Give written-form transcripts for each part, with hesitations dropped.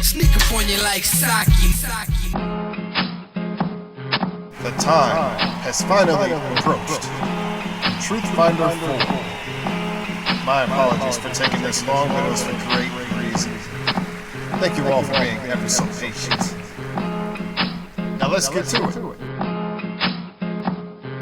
Sneak up on you like Saki. The time has finally approached. TruthFinder 4. My apologies for taking this long, but it was for great reasons. Thank you all for being ever so patient. Now let's get to it.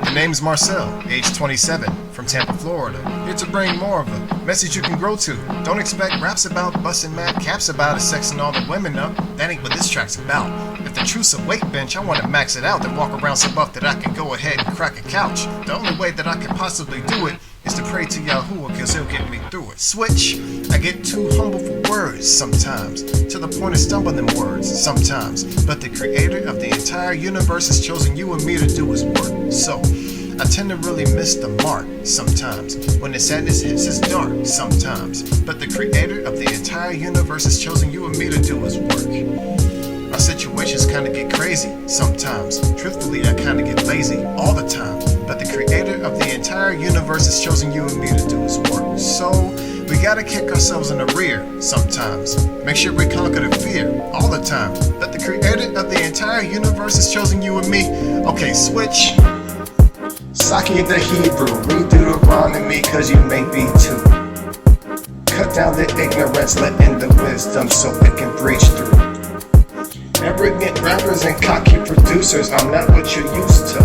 The name's Marcel, age 27, from Tampa, Florida. Here to bring more of a message you can grow to. Don't expect raps about busting mad caps about it, sexing all the women up. That ain't what this track's about. If the truth's a weight bench, I want to max it out, then walk around so buff that I can go ahead and crack a couch. The only way that I can possibly do it is to pray to Yahuwah, cause he'll get me through it. Switch. I get too humble for words sometimes, to the point of stumbling words sometimes. But the creator of the entire universe has chosen you and me to do his work. So I tend to really miss the mark sometimes, when the sadness hits us dark sometimes. But the creator of the entire universe has chosen you and me to do his work. Our situations kinda get crazy sometimes. Truthfully, I kinda get lazy all the time. But the creator of the entire universe has chosen you and me to do his work. So we gotta kick ourselves in the rear sometimes. Make sure we conquer the fear all the time. But the creator of the entire universe has chosen you and me. Okay, switch. Saki the Hebrew, read Deuteronomy, cause you may be too. Cut down the ignorance, let in the wisdom so it can breach through. Arrogant rappers and cocky producers, I'm not what you're used to.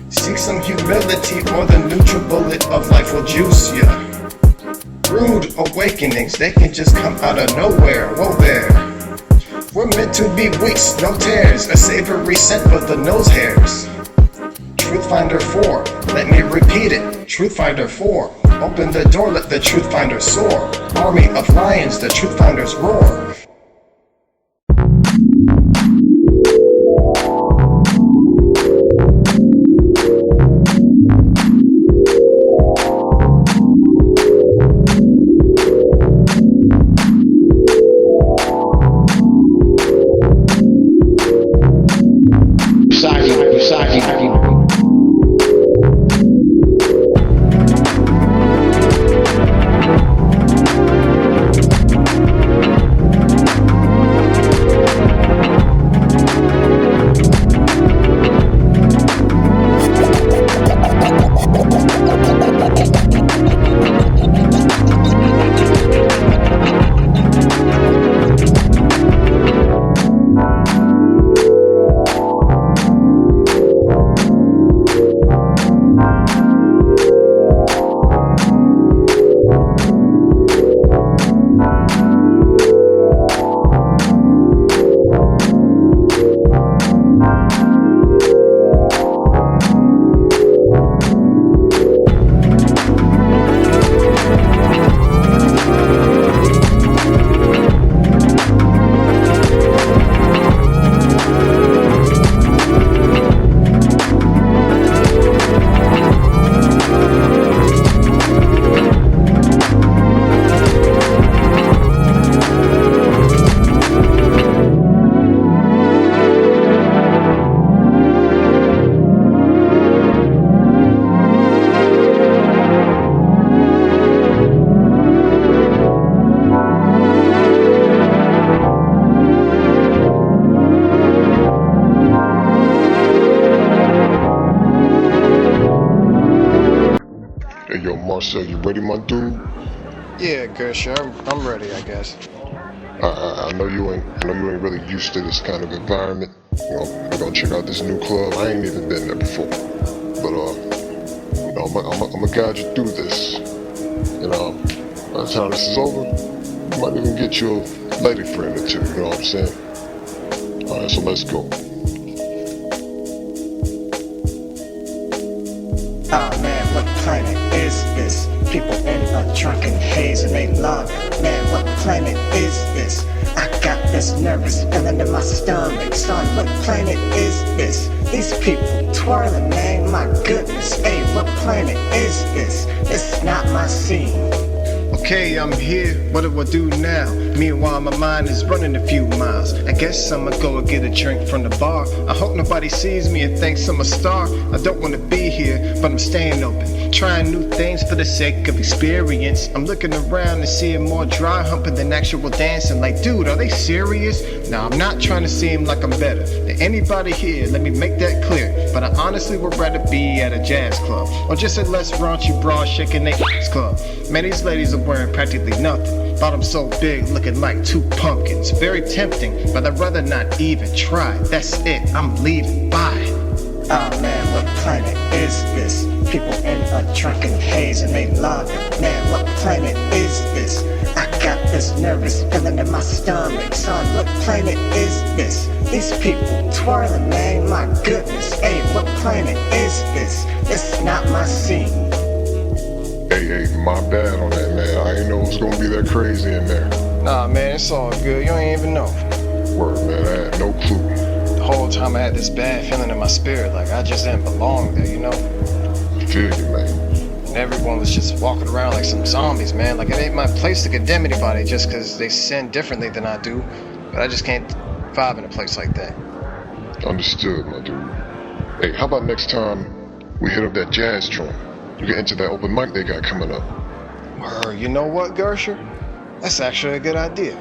Seek some humility or the neutral bullet of life will juice ya. Rude awakenings, they can just come out of nowhere. Whoa there. We're meant to be weeks, no tears. A savory scent for the nose hairs. TruthFinder 4, let me repeat it. TruthFinder 4, open the door, let the TruthFinder soar. Army of lions, the TruthFinders roar. Hey yo, Marcel, you ready, my dude? Yeah, good, sure. I'm ready, I guess. I know you ain't really used to this kind of environment. You know, we're gonna check out this new club. I ain't even been there before, but you know, I'm gonna guide you through this. And by the time this is over, I might even get you a lady friend or two. You know what I'm saying? All right, so let's go. Oh man, what planet is this? People in a drunken haze and they love it. Man, what planet is this? I got this nervous feeling in my stomach. Son, what planet is this? These people twirling, man, my goodness. Hey, what planet is this? This is not my scene. Okay, I'm here, what do I do now? Meanwhile, my mind is running a few miles. I guess I'ma go and get a drink from the bar. I hope nobody sees me and thinks I'm a star. I don't wanna be here, but I'm staying open, trying new things for the sake of experience. I'm looking around and seeing more dry humping than actual dancing. Like, dude, are they serious? Nah, I'm not trying to seem like I'm better than anybody here, let me make that clear. But I honestly would rather be at a jazz club, or just a less raunchy broad shaking their club. Man, these ladies are wearing practically nothing. Bottom so big, looking like two pumpkins. Very tempting, but I'd rather not even try. That's it, I'm leaving, bye. Oh man, what planet is this? People in a drunken haze and they love it. Man, what planet is this? I got this nervous feeling in my stomach. Son, what planet is this? These people twirling, man, my goodness. Hey, what planet is this? This is not my scene. Hey, my bad on that, man. I ain't know it was gonna be that crazy in there. Nah, man, it's all good, you ain't even know. Word, man, I had no clue. The whole time I had this bad feeling in my spirit, like I just didn't belong there, you know? Feel you, man. And everyone was just walking around like some zombies, man. Like it ain't my place to condemn anybody just because they sin differently than I do. But I just can't vibe in a place like that. Understood, my dude. Hey, how about next time we hit up that jazz joint? You get into that open mic they got coming up. You know what, Gersher? That's actually a good idea.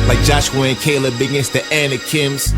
Like Joshua and Caleb against the Anakims,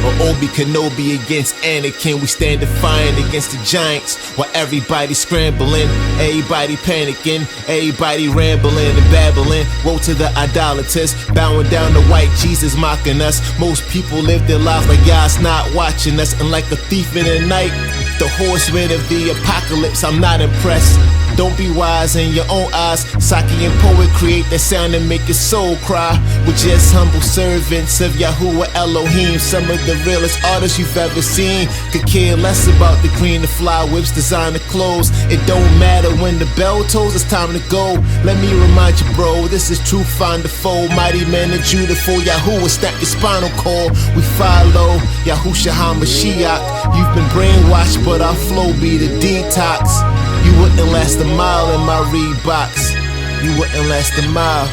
or Obi Kenobi against Anakin. We stand defiant against the giants, while everybody scrambling, everybody panicking, everybody rambling and babbling. Woe to the idolaters, bowing down to white Jesus mocking us. Most people live their lives like Yah's not watching us, and like a thief in the night, the horsemen of the apocalypse, I'm not impressed. Don't be wise in your own eyes. Saki and poet create that sound and make your soul cry. We're just humble servants of Yahuwah Elohim. Some of the realest artists you've ever seen. Could care less about the green, the fly whips, designer clothes. It don't matter when the bell tolls, it's time to go. Let me remind you, bro, this is TruthFinder foe. Mighty men of Judah for Yahuwah, snap your spinal cord. We follow Yahusha HaMashiach. You've been brainwashed, but our flow be the detox. You wouldn't last a mile in my Reeboks. You wouldn't last a mile.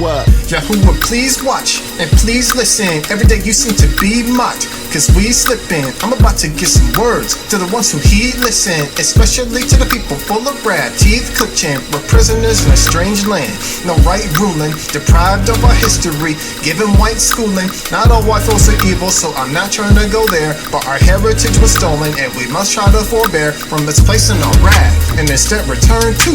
What? Yahuwah, please watch and please listen. Every day you seem to be mocked, cause we slippin'. I'm about to give some words to the ones who heed listen, especially to the people full of wrath, teeth clutching. We're prisoners in a strange land, no right ruling, deprived of our history, given white schooling. Not all white folks are evil, so I'm not trying to go there. But our heritage was stolen, and we must try to forbear from misplacing our wrath, and instead return to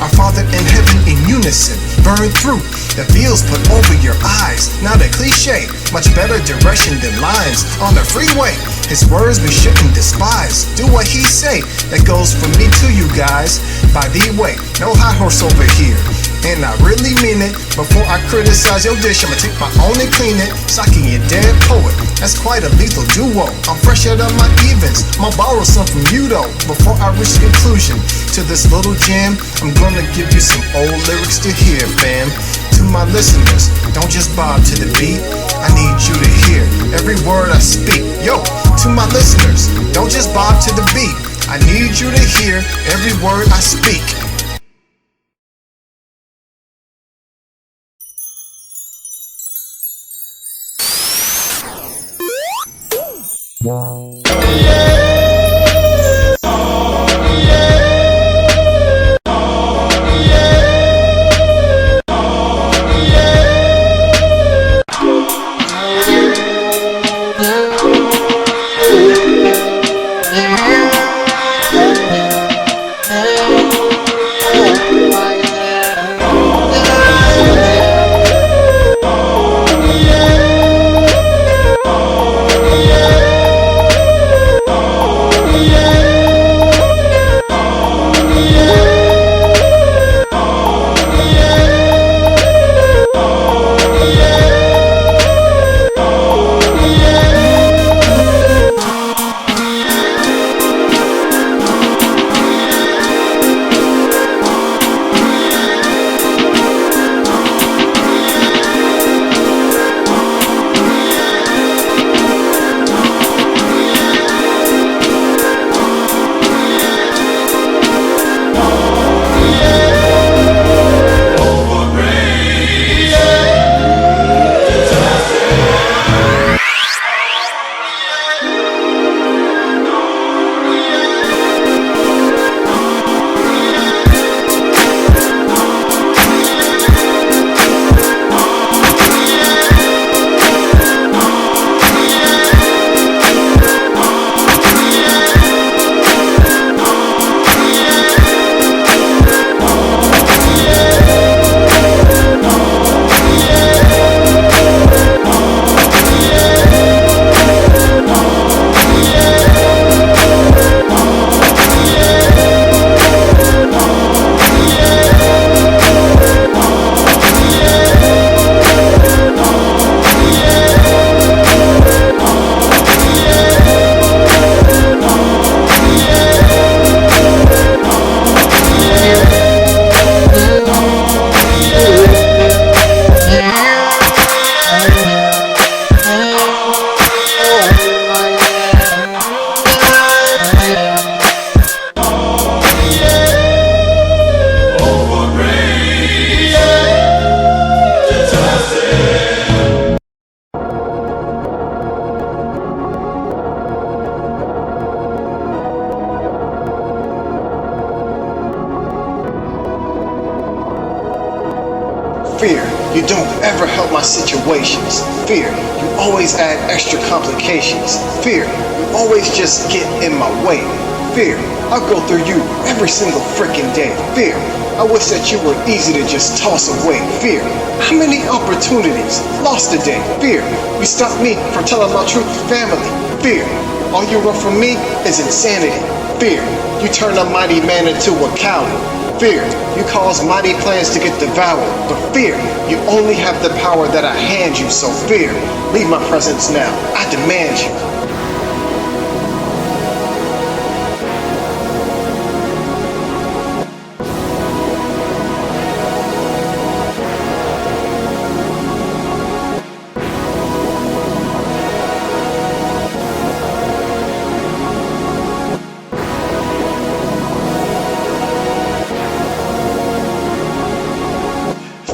our Father in heaven in unison. Burn through the veils put over your eyes. Now the cliche, much better direction than lines on the freeway. His words we shouldn't despise. Do what he say, that goes from me to you guys. By the way, no high horse over here, and I really mean it. Before I criticize your dish, I'ma take my own and clean it. Saki, you dead poet, that's quite a lethal duo. I'm fresh out of my evens, I'ma borrow some from you though. Before I reach conclusion to this little jam, I'm gonna give you some old lyrics to hear, fam. To my listeners, don't just bob to the beat, I need you to hear every word I speak. Yo, to my listeners, don't just bob to the beat, I need you to hear every word I speak. Fear, you don't ever help my situations. Fear, you always add extra complications. Fear, you always just get in my way. Fear, I'll go through you every single freaking day. Fear, I wish that you were easy to just toss away. Fear, how many opportunities lost today? Fear, you stopped me from telling my truth to family. Fear, all you want from me is insanity. Fear, you turn a mighty man into a coward. Fear, you cause mighty plans to get devoured. But fear, you only have the power that I hand you. So fear, leave my presence now. I demand you.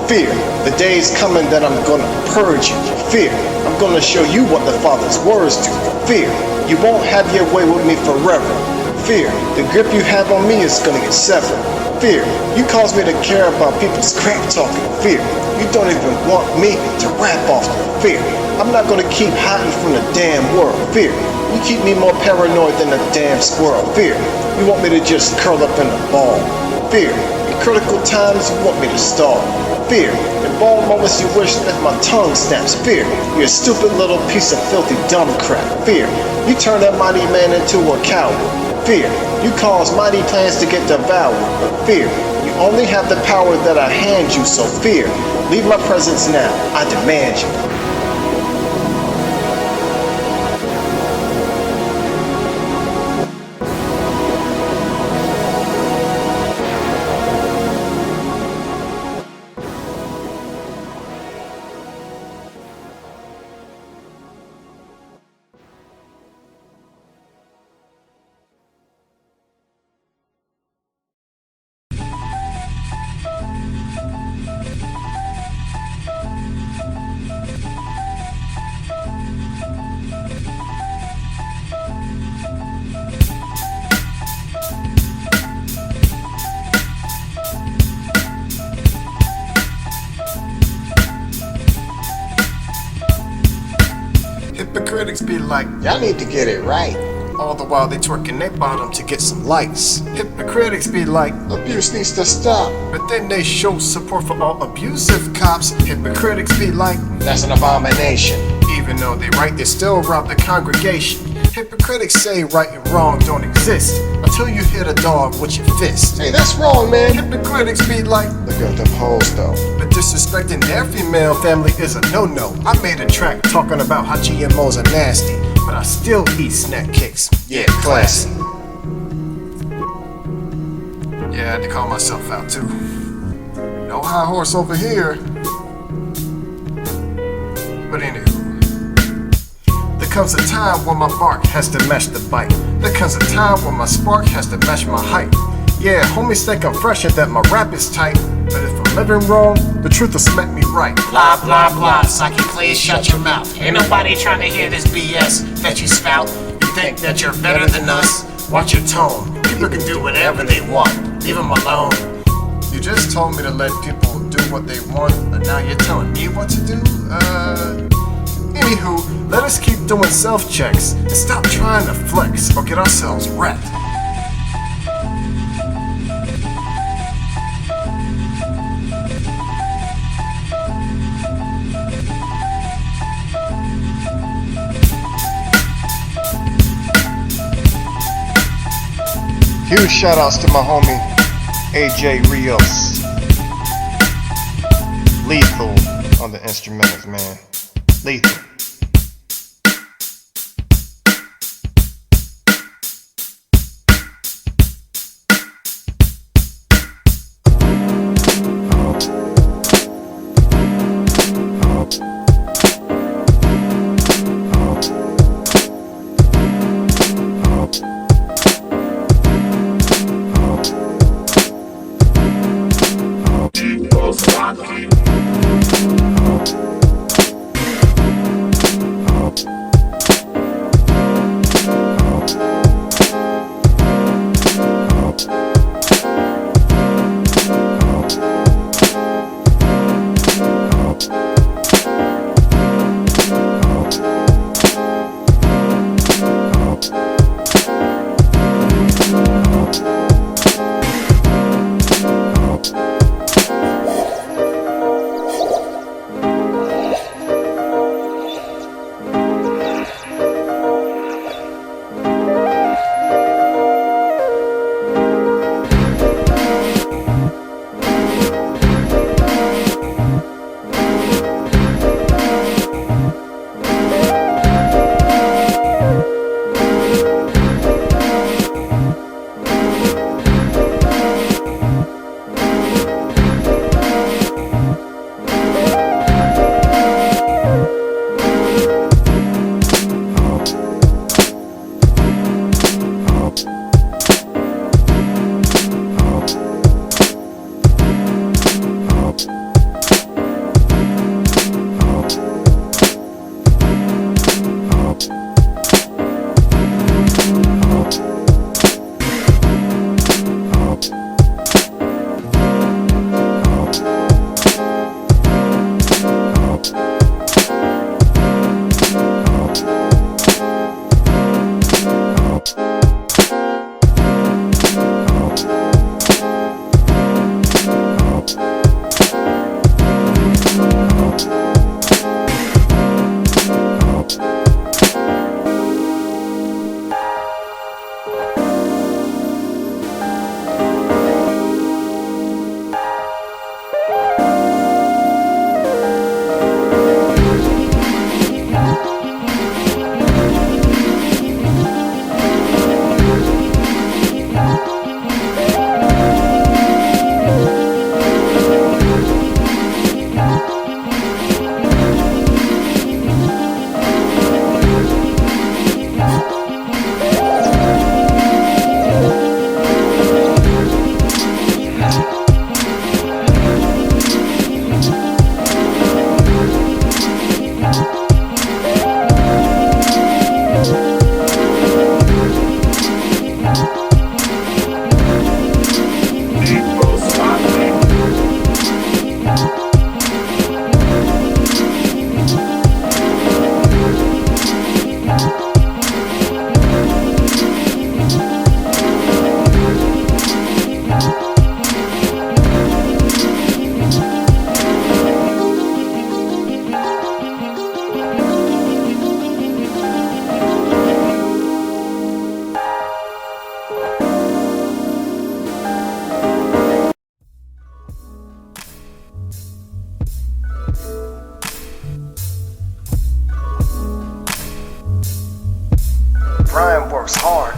Fear, the day is coming that I'm gonna purge you. Fear, I'm gonna show you what the Father's words do. Fear, you won't have your way with me forever. Fear, the grip you have on me is gonna get severed. Fear, you cause me to care about people's crap talking. Fear, you don't even want me to rap often. Fear, I'm not gonna keep hiding from the damn world. Fear, you keep me more paranoid than a damn squirrel. Fear, you want me to just curl up in a ball. Fear, in critical times you want me to stall. Fear, in ball moments you wish that my tongue snaps. Fear, you're a stupid little piece of filthy dumb crap. Fear, you turn that mighty man into a coward. Fear, you cause mighty plans to get devoured. But fear, you only have the power that I hand you. So fear, leave my presence now. I demand you. Hypocritics be like, Y'all need to get it right. all the while they twerking their bottom to get some likes. Hypocritics be like, Abuse needs to stop. but then they show support for all abusive cops. Hypocritics be like, That's an abomination. even though they right, they still rob the congregation. Hypocritics say right and wrong don't exist until you hit a dog with your fist. Hey, that's wrong, man. Hypocritics be like, Look at them hoes, though. but disrespecting their female family is a no-no. I made a track talking about how GMOs are nasty, but I still eat snack kicks. Yeah, classy. Yeah, I had to call myself out too. No high horse over here. But anywho, there comes a time when my bark has to match the bite. There comes a time when my spark has to match my height. Yeah, homies think I'm fresh and that my rap is tight, but if I'm living wrong, the truth will smack me right. Blah blah blah, Saki, please shut your mouth. Ain't nobody trying to hear this BS that you spout. You think that you're better than us? Watch your tone. People can do whatever they want. Leave them alone. You just told me to let people do what they want, but now you're telling me what to do? Anywho, let us keep doing self-checks and stop trying to flex or get ourselves wrecked. Huge shout outs to my homie AJ Rios. Lethal on the instrumentals, man. Lethal.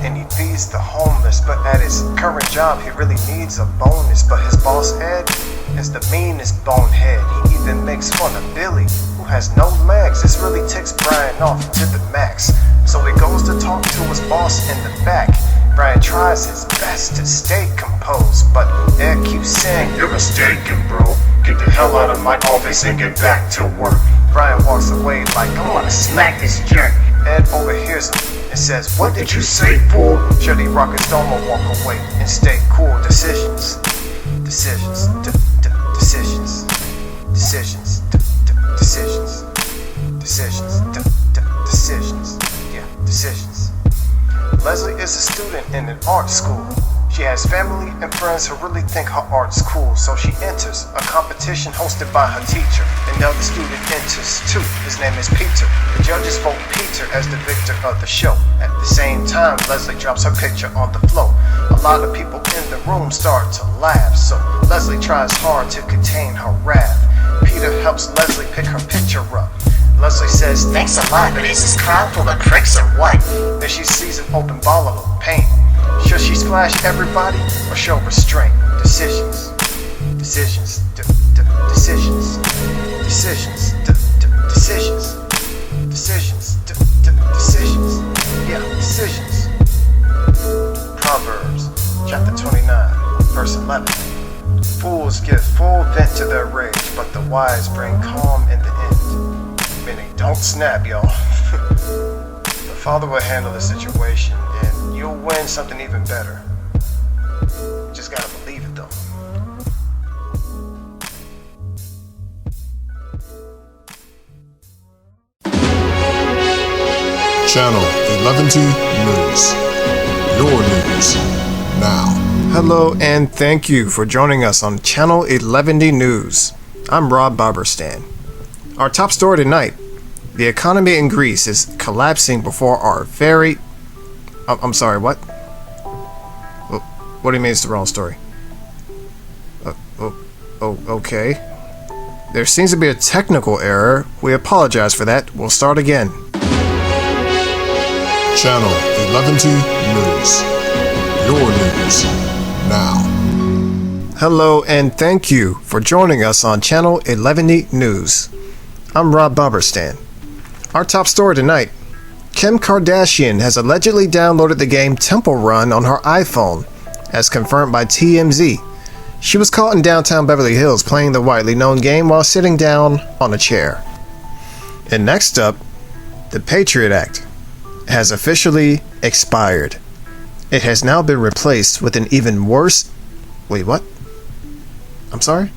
and he feeds the homeless. But at his current job, he really needs a bonus. But his boss, Ed, is the meanest bonehead. He even makes fun of Billy, who has no legs. This really ticks Brian off to the max. So he goes to talk to his boss in the back. Brian tries his best to stay composed, but Ed keeps saying, "You're mistaken, bro. Get the hell out of my office and get back to work." Brian walks away like, "I wanna smack this jerk." Ed overhears him and says, "What did you say, fool?" Should he rock his dome or walk away and stay cool? Decisions. Decisions. Decisions. Decisions. Decisions. Decisions. Decisions. Yeah, decisions. Leslie is a student in an art school. She has family and friends who really think her art's cool, so she enters a competition hosted by her teacher. Another student enters too. His name is Peter. The judges vote Peter as the victor of the show. At the same time, Leslie drops her picture on the floor. A lot of people in the room start to laugh, so Leslie tries hard to contain her wrath. Peter helps Leslie pick her picture up. Leslie says, "Thanks a lot, but is this crowd full of pricks or what?" Then she sees an open bottle of paint. Should she splash everybody or show restraint? Decisions. Decisions. Decisions. Decisions. Decisions. Decisions. Decisions. Yeah, decisions. Proverbs chapter 29, verse 11. Fools give full vent to their rage, but the wise bring calm in the end. Meaning, don't snap, y'all. The Father will handle the situation, and you'll win something even better. Just gotta believe it, though. Channel 11T News. Your news now. Hello and thank you for joining us on Channel 11D News. I'm Rob Barberstan. Our top story tonight: the economy in Greece is collapsing before our very... I'm sorry, what? What do you mean it's the wrong story? Okay. There seems to be a technical error. We apologize for that. We'll start again. Channel 11T News. Your news now. Hello and thank you for joining us on Channel 11D News. I'm Rob Barberstan. Our top story tonight: Kim Kardashian has allegedly downloaded the game Temple Run on her iPhone, as confirmed by TMZ. She was caught in downtown Beverly Hills playing the widely known game while sitting down on a chair. And next up, the Patriot Act has officially expired. It has now been replaced with an even worse... Wait, what? I'm sorry?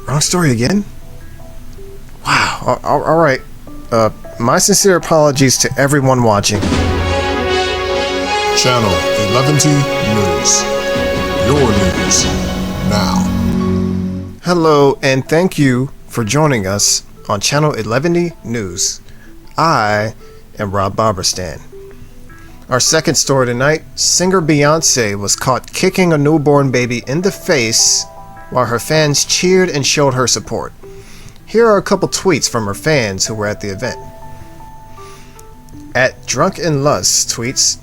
Wrong story again? Wow, alright. My sincere apologies to everyone watching. Channel 11T News. Your news now. Hello and thank you for joining us on Channel 11D News. I am Rob Barberstan. Our second story tonight: singer Beyonce was caught kicking a newborn baby in the face while her fans cheered and showed her support. Here are a couple tweets from her fans who were at the event. At Drunken Lust tweets,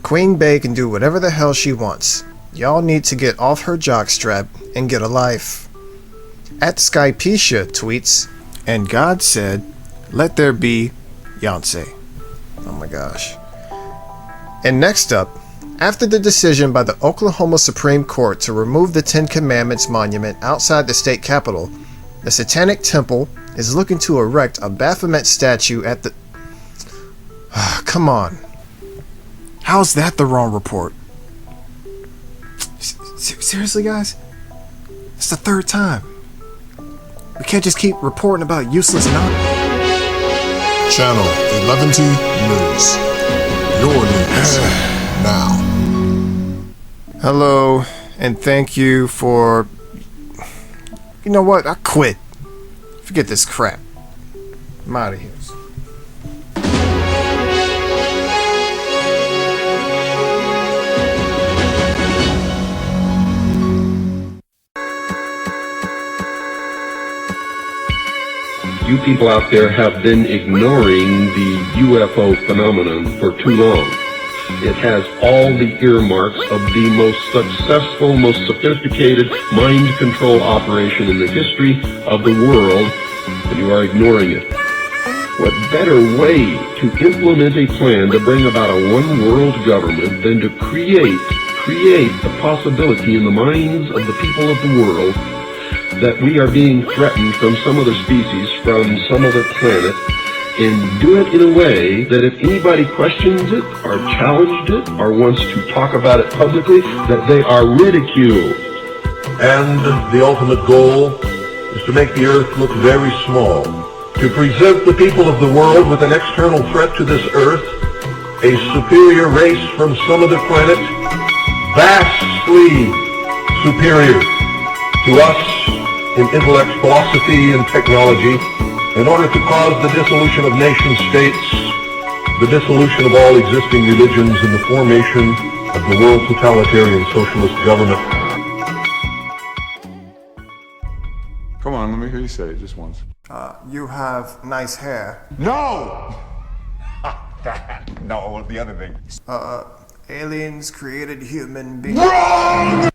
"Queen Bey can do whatever the hell she wants. Y'all need to get off her jockstrap and get a life." At Skypecia tweets, "And God said, let there be Beyonce." Oh my gosh. And next up, after the decision by the Oklahoma Supreme Court to remove the Ten Commandments monument outside the state capitol, the Satanic Temple is looking to erect a Baphomet statue at the... Come on. How's that the wrong report? Seriously, guys? It's the third time. We can't just keep reporting about useless nonsense. Channel 11T News. Your news now. Hello, and thank you for... You know what? I quit. Forget this crap. I'm out of here. You people out there have been ignoring the UFO phenomenon for too long. It has all the earmarks of the most successful, most sophisticated mind control operation in the history of the world, and you are ignoring it. What better way to implement a plan to bring about a one-world government than to create the possibility in the minds of the people of the world that we are being threatened from some other species, from some other planet, and do it in a way that if anybody questions it or challenged it or wants to talk about it publicly, that they are ridiculed. And the ultimate goal is to make the earth look very small, to present the people of the world with an external threat to this earth, a superior race from some other planet, vastly superior to us in intellect, philosophy, and technology, in order to cause the dissolution of nation-states, the dissolution of all existing religions, and the formation of the world totalitarian socialist government. Come on, let me hear you say it just once. You have nice hair. No! No, the other thing. Aliens created human beings. Wrong!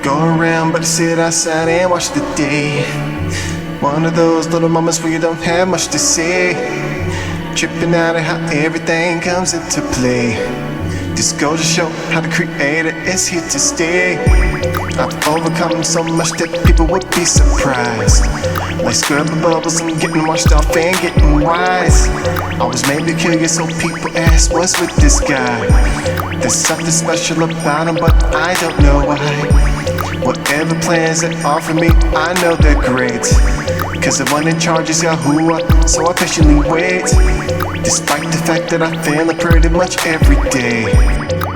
Go around but sit outside and watch the day. One of those little moments where you don't have much to say, tripping out at how everything comes into play. This goes to show how the creator is here to stay. I've overcome so much that people would be surprised, like scrubbing bubbles and getting washed off and getting wise. I was made to kill you, so people ask what's with this guy. There's something special about him, but I don't know why. Whatever plans they offer me, I know they're great, cause the one in charge is Yahuwah, so I patiently wait. Despite the fact that I fail pretty much every day,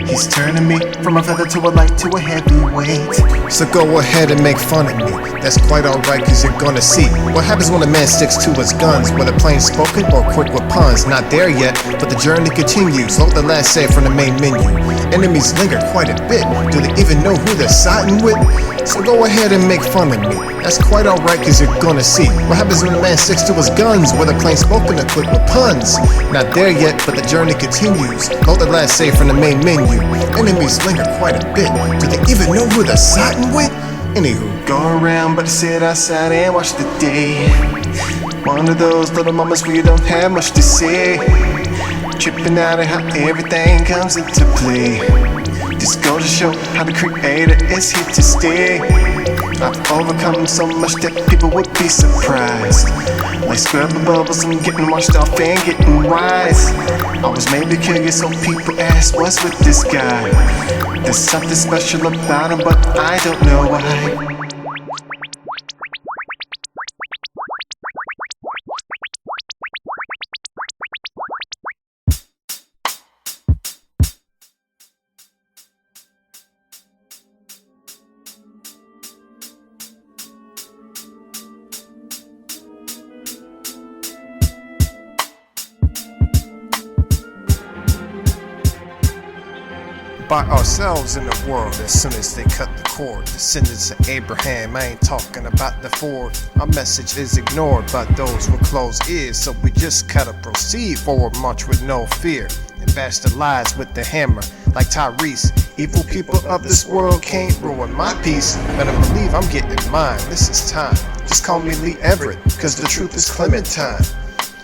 he's turning me from a feather to a light to a heavyweight. So go ahead and make fun of me. That's quite alright, cause you're gonna see what happens when a man sticks to his guns, whether plain spoken or quick with puns. Not there yet, but the journey continues. Load the last save from the main menu. Enemies linger quite a bit. Do they even know who they're siding with? So go ahead and make fun of me. That's quite alright, cause you're gonna see what happens when a man sticks to his guns, whether plain spoken or quick with puns. Not there yet, but the journey continues. Load the last save from the main menu. Enemies linger quite a bit. Do they even know who they're siding with? Anywho, go around but sit outside and watch the day. One of those little moments where you don't have much to say, tripping out at how everything comes into play. This goes to show how the creator is here to stay. I've overcome so much that people would be surprised, like scrubbing bubbles and getting washed off and getting wise. I was made to kill you, so people ask what's with this guy. There's something special about him, but I don't know why. by ourselves in the world as soon as they cut the cord. Descendants of Abraham, I ain't talking about the Ford. Our message is ignored by those with closed ears, so we just gotta proceed forward, march with no fear, and bash the lies with the hammer like Tyrese. Evil people of this world can't ruin my peace. Better believe I'm getting mine, this is time. Just call me Lee Everett, cause the truth is Clementine.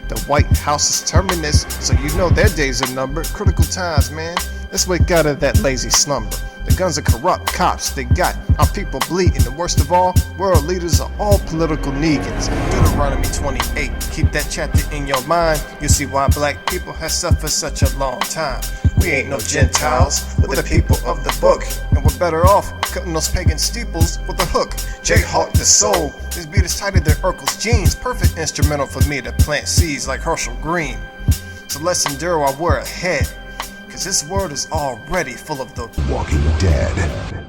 The White House is terminus, so you know their days are numbered. Critical times, man. Let's wake out of that lazy slumber. The guns are corrupt cops, they got our people bleeding. And worst of all, world leaders are all political negans. Deuteronomy 28, keep that chapter in your mind. You'll see why black people have suffered such a long time. We ain't no Gentiles, we're the people of the book. And we're better off cutting those pagan steeples with a hook. Jayhawk the soul, this beat is tighter than Urkel's jeans. Perfect instrumental for me to plant seeds like Herschel Green. So let's endure while we're ahead, cause this world is already full of the Walking Dead.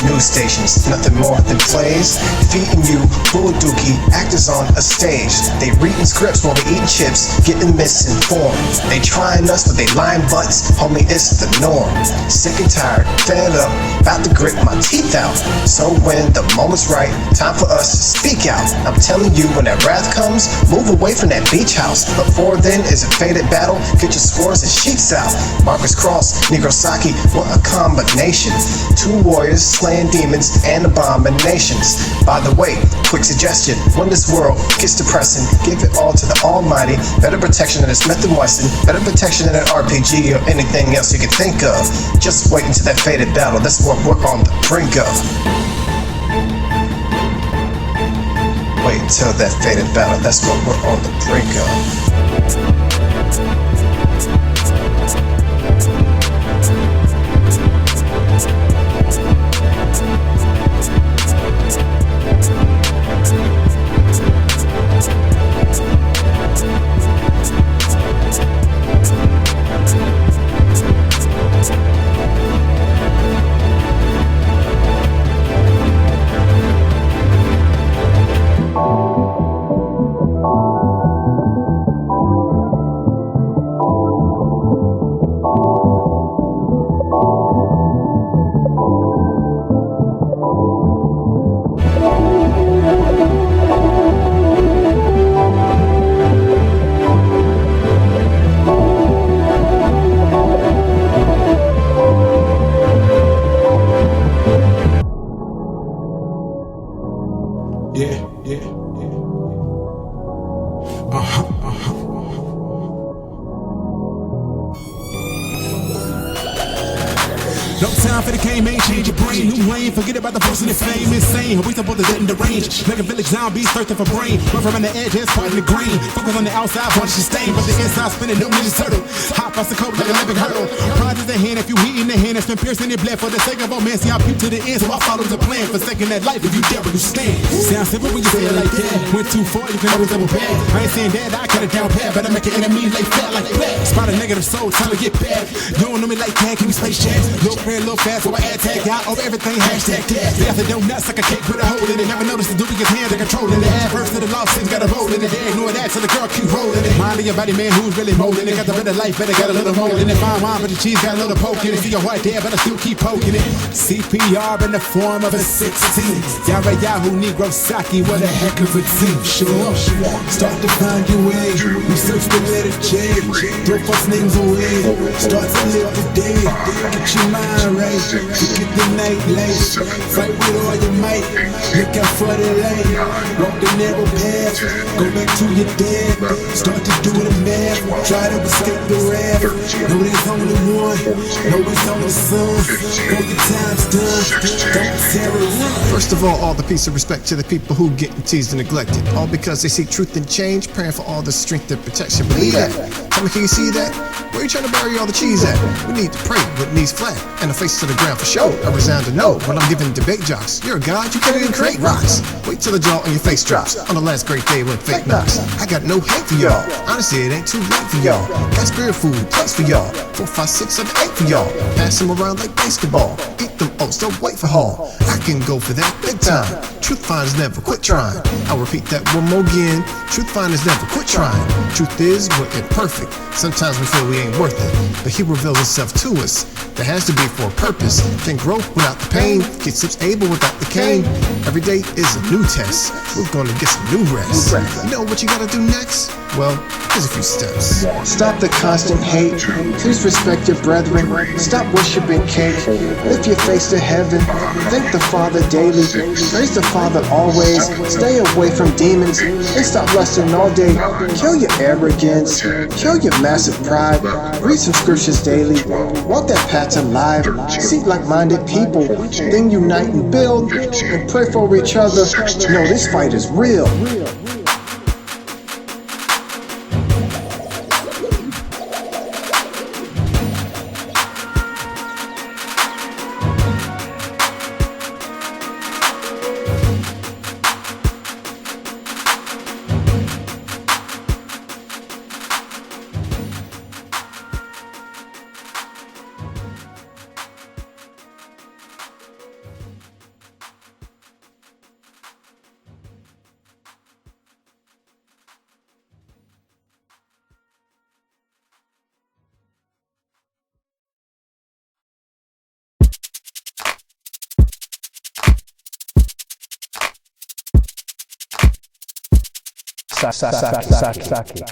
news stations, nothing more than plays. Feeding you bull dookie actors on a stage. They reading scripts while we eating chips, getting misinformed. They trying us but they lying butts, homie, it's the norm. Sick and tired, fed up, about to grit my teeth out. So when the moment's right, time for us to speak out. I'm telling you, when that wrath comes, move away from that beach house. Before then is a fated battle, get your swords and sheets out. Marcus Cross, Negrosaki, what a combination. Two warriors slaying demons and abominations. By the way, quick suggestion, when this world gets depressing, give it all to the Almighty. Better protection than a Smith & Wesson, better protection than an RPG or anything else you can think of. Just wait until that fated battle, that's what we're on the brink of. Wait until that fated battle, that's what we're on the brink of. No time for the game, ain't change your brain. New lane, forget about the force and the fame. Insane, we supposed to get in the range. Like a village zombies thirsting for brain. Run from the edge, it's part of the grain. Focus on the outside, watch you stain. But the inside spinning, no ninja turtle. Hop off the coat like a living hurdle. Pride is the hand, if you heat in the hand, it's been piercing your blood for the sake of all men. See, I peep to the end, so I follow the plan. Forsaking that life, if you dare, you stand. Sounds simple when you say it like that. Went too far, you can always double back. I ain't saying that, I cut it down bad, but I make an enemy lay fat like that. Spot a negative soul, time to get back. You don't know me like that, give me space chats. Little prayer, little fast, so I tag out over everything, hashtag that. They have to do nuts like a cake with a hole in it. Never notice the dubious hands are controlling the adverse to the lost things got a roll in it. They ignore that so the girl keep rolling it. Mind your body, man, who's really molding it. Got the better life, better got a little mold in it. Fine wine, but the cheese got a little poke in it. See your white there, but I still keep poking it. CPR in the form of a 16. Yahweh Yahu Negrosaki, what a heck of a team. Sure, start to find your way. Research the letter J. Throw false names away. Start to live the day. Get your mind right. Forget the night lights, fight with all your might. Look out for the light, walk the narrow path. Go back to your dad, start to do the math. Try to escape the wrath. Know there's only one, know it's only son. All your time's done, don't terrorize. First of all the peace and respect to the people who getting teased and neglected. All because they seek truth and change, praying for all the strength and protection. Believe that. Tell me, can you see that? Where you trying to bury all the cheese at? We need to pray with knees flat and a face to the ground for show. A resounding no when I'm giving debate jocks. You're a god, you can't even create rocks. Wait till the jaw on your face drops on the last great day when fate knocks. I got no hate for y'all. Honestly, it ain't too late for y'all. Got spirit food, place for y'all. 4, 5, 6, 7, 8 for y'all. Pass them around like basketball. Eat them oats, don't wait for haul. I can go for that big time. TruthFinders never quit trying. I'll repeat that one more again. TruthFinders never quit trying. Truth is, we're imperfect. Sometimes we feel we ain't worth it, but he reveals himself to us. There has to be for a purpose. Can grow without the pain. Get steps able without the cane. Every day is a new test. We're gonna get some new rest. You know what you gotta do next? Well, here's a few steps. Stop the constant hate. Please respect your brethren. Stop worshiping cake. Lift your face to heaven. Thank the Father daily. Praise the Father always. Stay away from demons. And stop lusting all day. Kill your arrogance. Kill your massive pride. Read some scriptures daily. Walk that path to life. Seek like-minded people. Then unite and build. And pray for each other. Know this fight is real. Saki.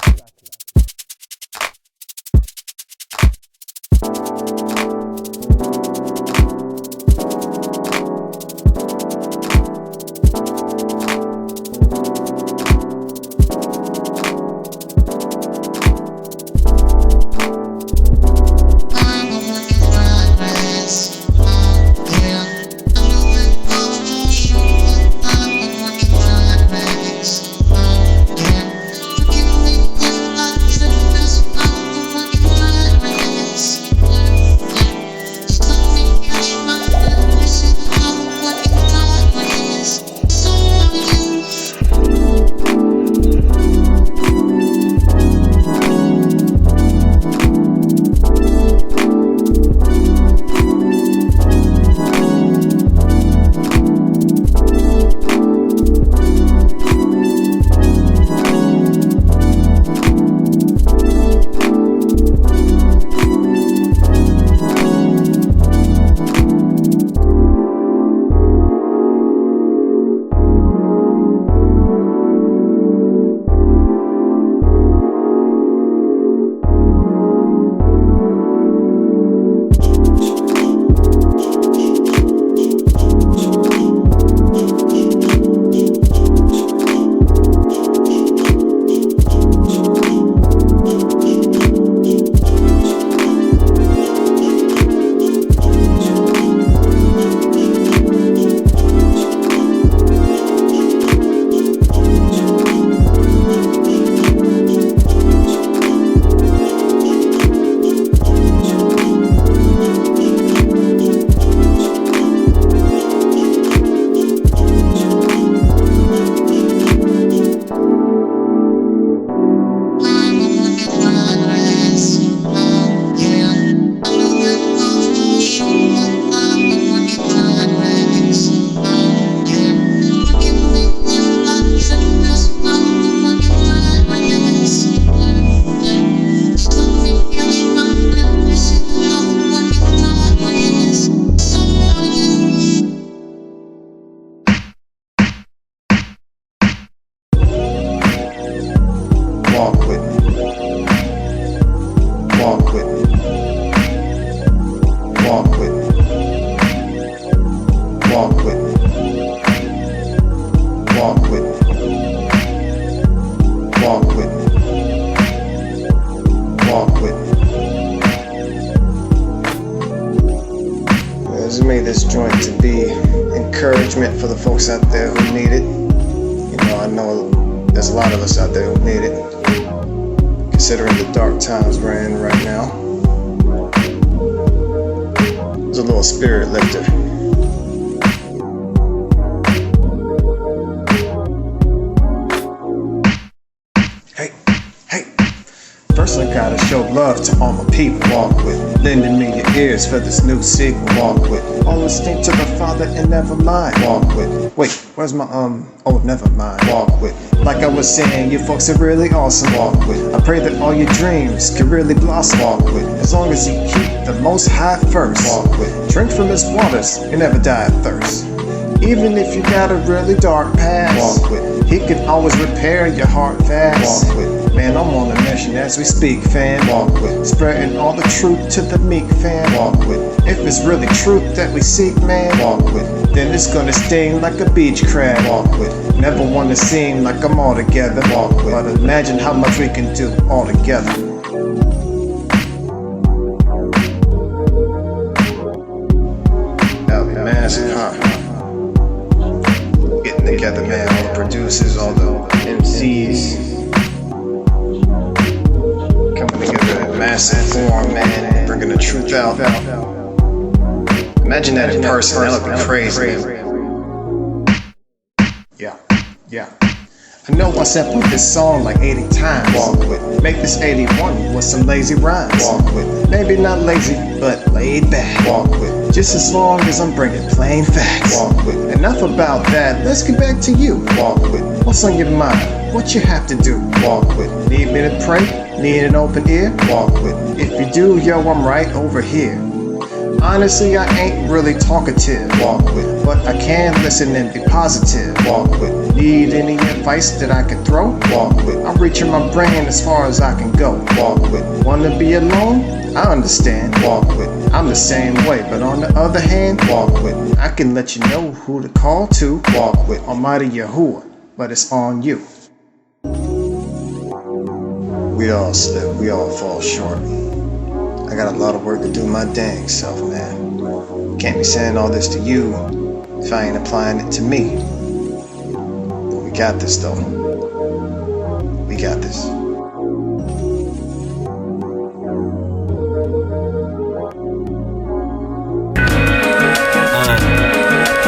This joint to be encouragement for the folks out there who need it. You know, I know there's a lot of us out there who need it, considering the dark times we're in right now. It's a little spirit lifter. First I gotta show love to all my people, walk with, lending me your ears for this new sequel, walk with, always think to the Father and never mind, walk with, wait, where's my oh never mind, walk with, like I was saying, you folks are really awesome, walk with, I pray that all your dreams can really blossom, walk with, as long as you keep the Most High first, walk with, drink from His waters, you never die of thirst, even if you got a really dark past, walk with, He can always repair your heart fast, walk with, man, I'm on a mission as we speak, fam. Walk with, spreading all the truth to the meek, fam. Walk with, if it's really truth that we seek, man. Walk with, then it's gonna sting like a beach crab. Walk with, never wanna seem like I'm all together. Walk with, but imagine how much we can do all together. That'll be massive, huh? Getting together, man. All the producers, all the MCs. Coming together in massive form, man, bringing the truth out. Imagine that in person, that would be crazy, man. Yeah. I know I sampled this song like 80 times. Walk with, make this 81 with some lazy rhymes. Walk with, maybe not lazy, but laid back. Walk with, just as long as I'm bringing plain facts. Walk with, enough about that, let's get back to you. Walk with, what's on your mind? What you have to do? Walk with, need me to pray? Need an open ear? Walk with, if you do, yo, I'm right over here. Honestly, I ain't really talkative, walk with, but I can listen and be positive, walk with. Need any advice that I can throw, walk with. I'm reaching my brain as far as I can go, walk with. Wanna be alone? I understand, walk with. I'm the same way, but on the other hand, walk with. I can let you know who to call to, walk with. Almighty Yahuwah, but it's on you. We all slip, we all fall short. I got a lot of work to do my dang self, man. Can't be saying all this to you if I ain't applying it to me. But we got this, though. We got this.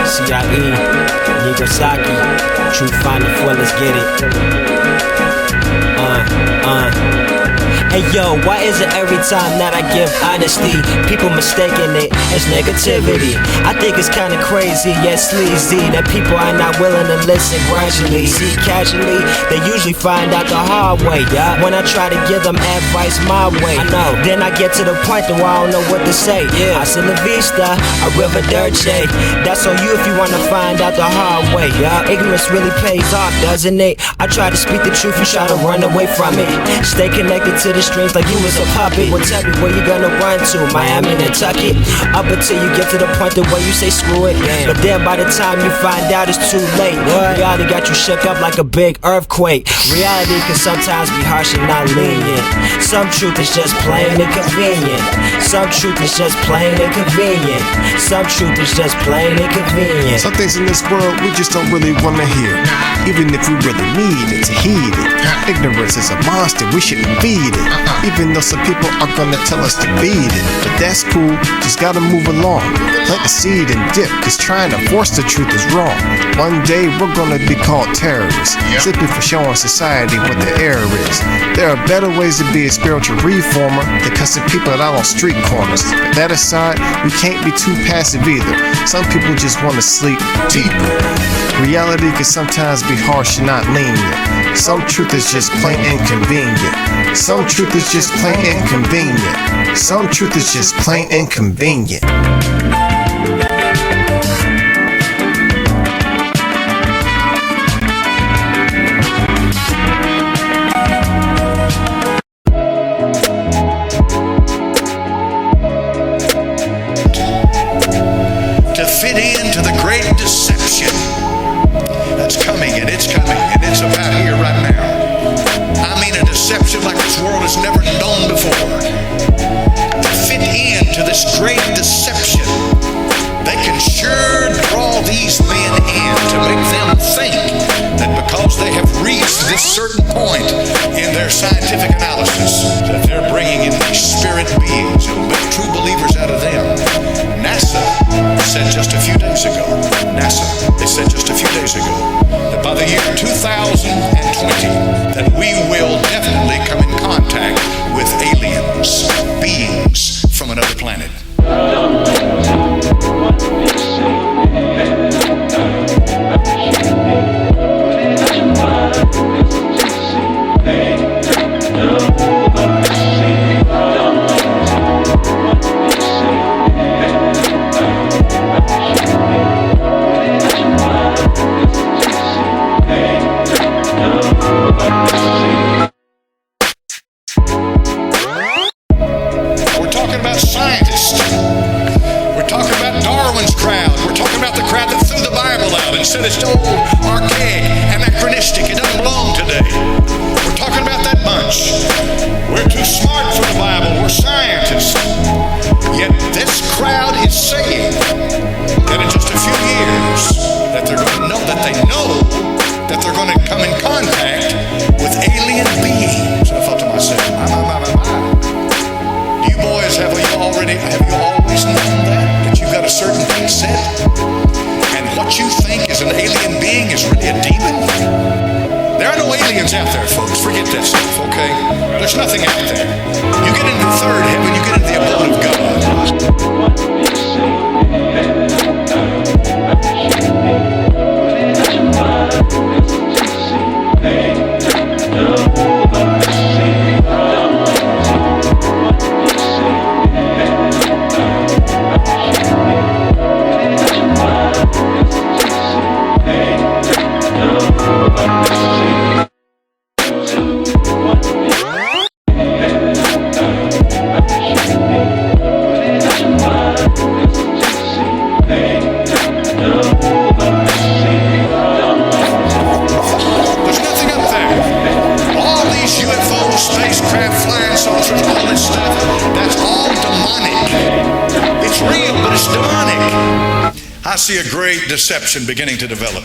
CIE, Negrosaki, TruthFinder, let's get it. Hey yo, why is it every time that I give honesty, people mistaking it as negativity? I think it's kinda crazy, yet sleazy, that people are not willing to listen gradually. See, casually, they usually find out the hard way, yeah. When I try to give them advice my way, I know. Then I get to the point that I don't know what to say. Hasta la vista, arrivederci. That's on you if you wanna find out the hard way, yeah. Ignorance really pays off, doesn't it? I try to speak the truth, you try to run away from it. Stay connected to the strings like you was a puppet. Well, tell me where you gonna run to, Miami, Nantucket. Up until you get to the point that where you say screw it. But then by the time you find out it's too late. Reality got you shook up like a big earthquake. Reality can sometimes be harsh and not lenient. Some truth is just plain inconvenient. Some truth is just plain inconvenient. Some truth is just plain inconvenient. Some things in this world we just don't really wanna hear, even if we really need it to heed it. Ignorance is a monster, we shouldn't feed it. Even though some people are gonna tell us to beat it, but that's cool, just gotta move along. Plant the seed and dip, cause trying to force the truth is wrong. One day we're gonna be called terrorists, simply for showing society what the error is. There are better ways to be a spiritual reformer than cussing people out on street corners. But that aside, we can't be too passive either. Some people just wanna sleep deeper. Reality can sometimes be harsh and not lenient. Some truth is just plain inconvenient. Some truth is just plain inconvenient. Some truth is just plain inconvenient. To fit into the great deception that's coming, and it's about here right now. I mean, a deception like this world has never known before. To fit into this great deception, they can sure draw these men in to make them think that because they have reached this certain point in their scientific analysis, that they're bringing in these spirit beings who will make true believers out of them. NASA said just a few days ago, that by the year 2020, that we will definitely come in contact with aliens, beings from another planet. We're talking about scientists. We're talking about Darwin's crowd. We're talking about the crowd that threw the Bible out and said it's old, archaic, anachronistic. It doesn't belong today. We're talking about that bunch. We're too smart for the Bible. We're scientists. Yet this crowd is saying that in just a few years that they're going to know that they're going to come in contact with alien beings. I thought to myself, you boys, have you always known that you've got a certain thing set, and what you think is an alien being is really a demon? There are no aliens out there, folks. Forget that stuff, okay? There's nothing out there. You get into the third heaven, you get into the abode of God. see a great deception beginning to develop.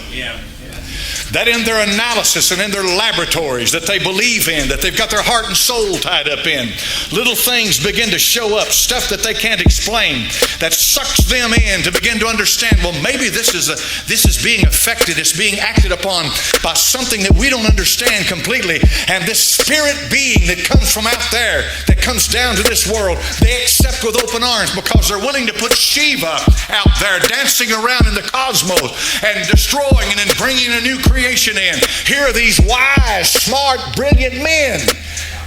That in their analysis and in their laboratories that they believe in, that they've got their heart and soul tied up in, little things begin to show up, stuff that they can't explain, that sucks them in to begin to understand, well, maybe this is being affected, it's being acted upon by something that we don't understand completely. And this spirit being that comes from out there, that comes down to this world, they accept with open arms because they're willing to put Shiva out there dancing around in the cosmos and destroying and then bringing a new creation in. Here are these wise, smart, brilliant men,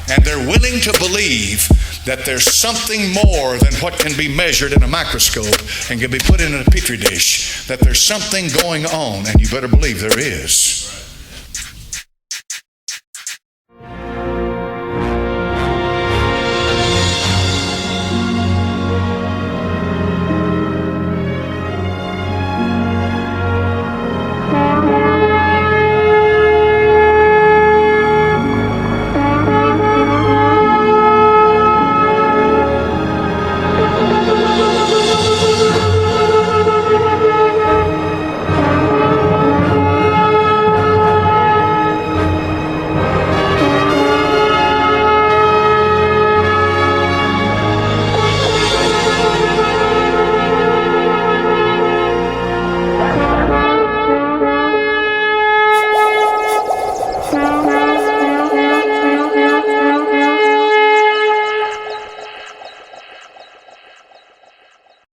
and they're willing to believe that there's something more than what can be measured in a microscope and can be put in a petri dish, that there's something going on, and you better believe there is.